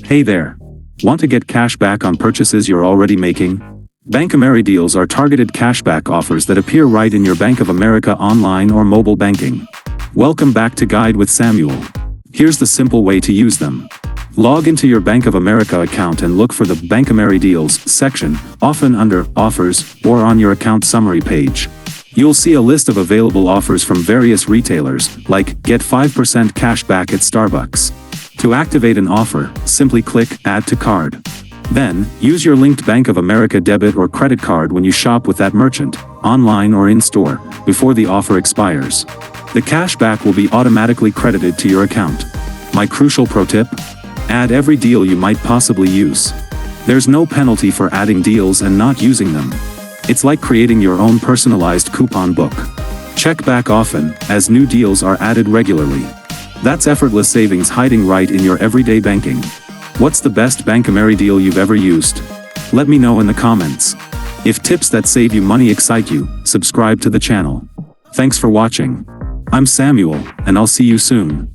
Hey there. Want to get cash back on purchases you're already making? BankAmeriDeals are targeted cashback offers that appear right in your Bank of America online or mobile banking. Welcome back to Guide with Samuel. Here's the simple way to use them. Log into your Bank of America account and look for the BankAmeriDeals section, often under Offers or on your account summary page. You'll see a list of available offers from various retailers, like get 5% cash back at Starbucks. To activate an offer, simply click Add to Card. Then, use your linked Bank of America debit or credit card when you shop with that merchant, online or in-store, before the offer expires. The cash back will be automatically credited to your account. My crucial pro tip? Add every deal you might possibly use. There's no penalty for adding deals and not using them. It's like creating your own personalized coupon book. Check back often, as new deals are added regularly. That's effortless savings hiding right in your everyday banking. What's the best BankAmeriDeal you've ever used? Let me know in the comments. If tips that save you money excite you, subscribe to the channel. Thanks for watching. I'm Samuel, and I'll see you soon.